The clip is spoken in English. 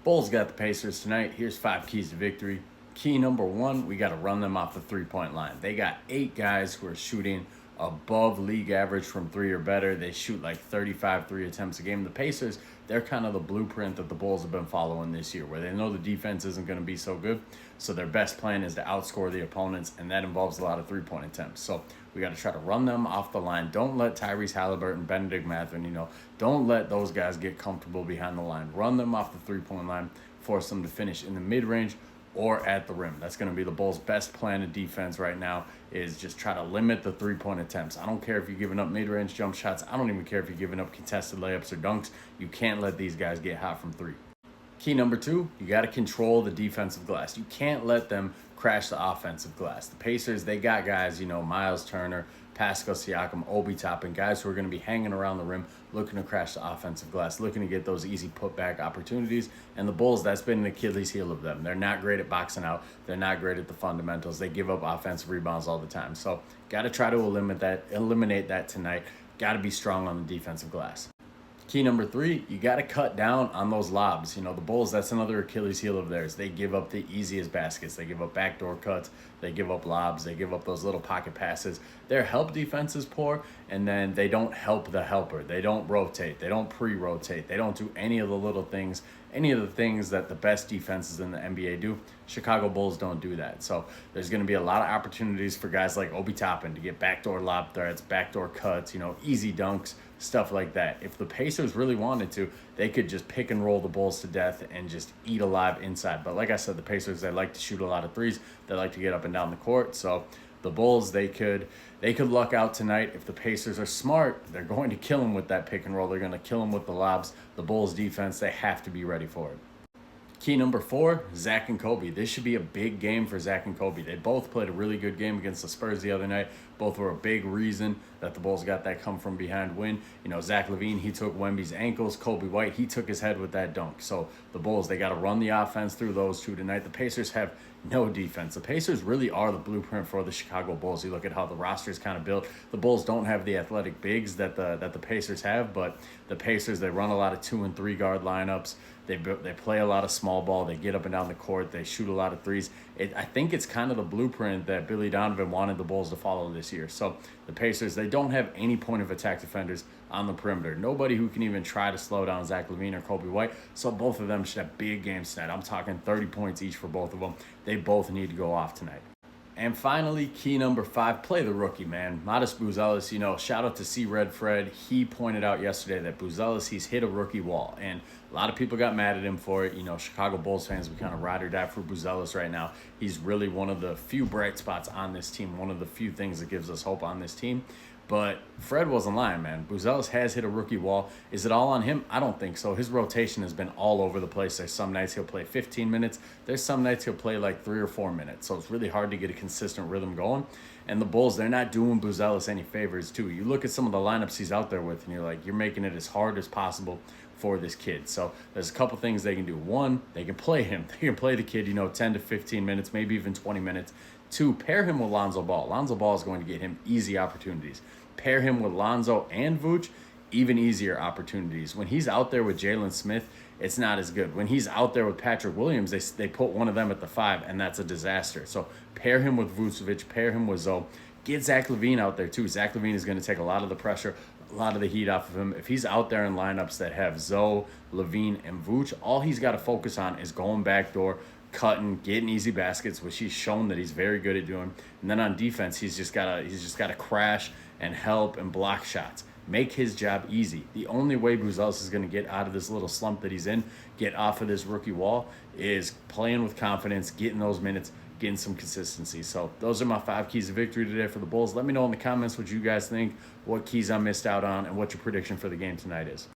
Bulls got the Pacers tonight. Here's 5 keys to victory. Key number one, we got to run them off the 3-point line. They got 8 guys who are shooting above league average from 3 or better. They shoot like 35 3 attempts a game. The Pacers, they're kind of the blueprint that the Bulls have been following this year, where they know the defense isn't going to be so good. So their best plan is to outscore the opponents, and that involves a lot of 3-point attempts. So we got to try to run them off the line. Don't let Tyrese Halliburton, Benedict Mathurin, don't let those guys get comfortable behind the line. Run them off the 3-point line, force them to finish in the mid-range or at the rim. That's going to be the Bulls' best plan of defense right now, is just try to limit the 3-point attempts. I don't care if you're giving up mid-range jump shots. I don't even care if you're giving up contested layups or dunks. You can't let these guys get hot from 3. Key number 2, you got to control the defensive glass. You can't let them crash the offensive glass. The Pacers, they got guys, Miles Turner, Pascal Siakam, Obi Toppin, guys who are going to be hanging around the rim, looking to crash the offensive glass, looking to get those easy putback opportunities. And the Bulls, that's been an Achilles heel of them. They're not great at boxing out. They're not great at the fundamentals. They give up offensive rebounds all the time. So got to try to eliminate that tonight. Got to be strong on the defensive glass. Key number 3, you got to cut down on those lobs. The Bulls, that's another Achilles heel of theirs. They give up the easiest baskets. They give up backdoor cuts. They give up lobs. They give up those little pocket passes. Their help defense is poor, and then they don't help the helper. They don't rotate. They don't pre-rotate. They don't do any of the little things, any of the things that the best defenses in the NBA do. Chicago Bulls don't do that. So there's going to be a lot of opportunities for guys like Obi Toppin to get backdoor lob threats, backdoor cuts, easy dunks, stuff like that. If the Pacers really wanted to, they could just pick and roll the Bulls to death and just eat alive inside. But like I said, the Pacers, they like to shoot a lot of threes. They like to get up and down the court. So the Bulls, they could luck out tonight. If the Pacers are smart, they're going to kill them with that pick and roll. They're going to kill them with the lobs. The Bulls defense, they have to be ready for it. Key number 4, Zach and Kobe. This should be a big game for Zach and Kobe. They both played a really good game against the Spurs the other night. Both were a big reason that the Bulls got that come from behind win. Zach LaVine, he took Wemby's ankles. Kobe White, he took his head with that dunk. So the Bulls, they got to run the offense through those two tonight. The Pacers have no defense. The Pacers really are the blueprint for the Chicago Bulls. You look at how the roster is kind of built. The Bulls don't have the athletic bigs that the Pacers have, but the Pacers, they run a lot of 2 and 3 guard lineups. They play a lot of small ball. They get up and down the court. They shoot a lot of threes. I think it's kind of the blueprint that Billy Donovan wanted the Bulls to follow this year. So the Pacers, they don't have any point of attack defenders on the perimeter. Nobody who can even try to slow down Zach LaVine or Kobe White. So both of them should have big games tonight. I'm talking 30 points each for both of them. They both need to go off tonight. And finally, key number 5, play the rookie, man. Modest Buzelis, shout out to C. Red Fred. He pointed out yesterday that Buzelis, he's hit a rookie wall. And a lot of people got mad at him for it. Chicago Bulls fans, we kind of ride or die for Buzelis right now. He's really one of the few bright spots on this team, one of the few things that gives us hope on this team. But Fred wasn't lying, man. Buzelis has hit a rookie wall. Is it all on him? I don't think so. His rotation has been all over the place. There's some nights he'll play 15 minutes. There's some nights he'll play like 3 or 4 minutes. So it's really hard to get a consistent rhythm going. And the Bulls, they're not doing Buzelis any favors, too. You look at some of the lineups he's out there with, and you're like, you're making it as hard as possible for this kid. So there's a couple things they can do. 1, they can play him. They can play the kid, 10 to 15 minutes, maybe even 20 minutes. 2, pair him with Lonzo Ball. Lonzo Ball is going to get him easy opportunities. Pair him with Lonzo and Vooch, even easier opportunities. When he's out there with Jalen Smith, it's not as good. When he's out there with Patrick Williams, they put one of them at the 5, and that's a disaster. So pair him with Vucevic, pair him with Zoe. Get Zach LaVine out there too. Zach LaVine is going to take a lot of the pressure, a lot of the heat off of him. If he's out there in lineups that have Zoe, LaVine, and Vooch, all he's got to focus on is going backdoor, cutting, getting easy baskets, which he's shown that he's very good at doing. And then on defense, he's just gotta crash and help and block shots. Make his job easy. The only way Buzelis is going to get out of this little slump that he's in, get off of this rookie wall, is playing with confidence, getting those minutes, getting some consistency. So those are my 5 keys of victory today for the Bulls. Let me know in the comments what you guys think, what keys I missed out on, and what your prediction for the game tonight is.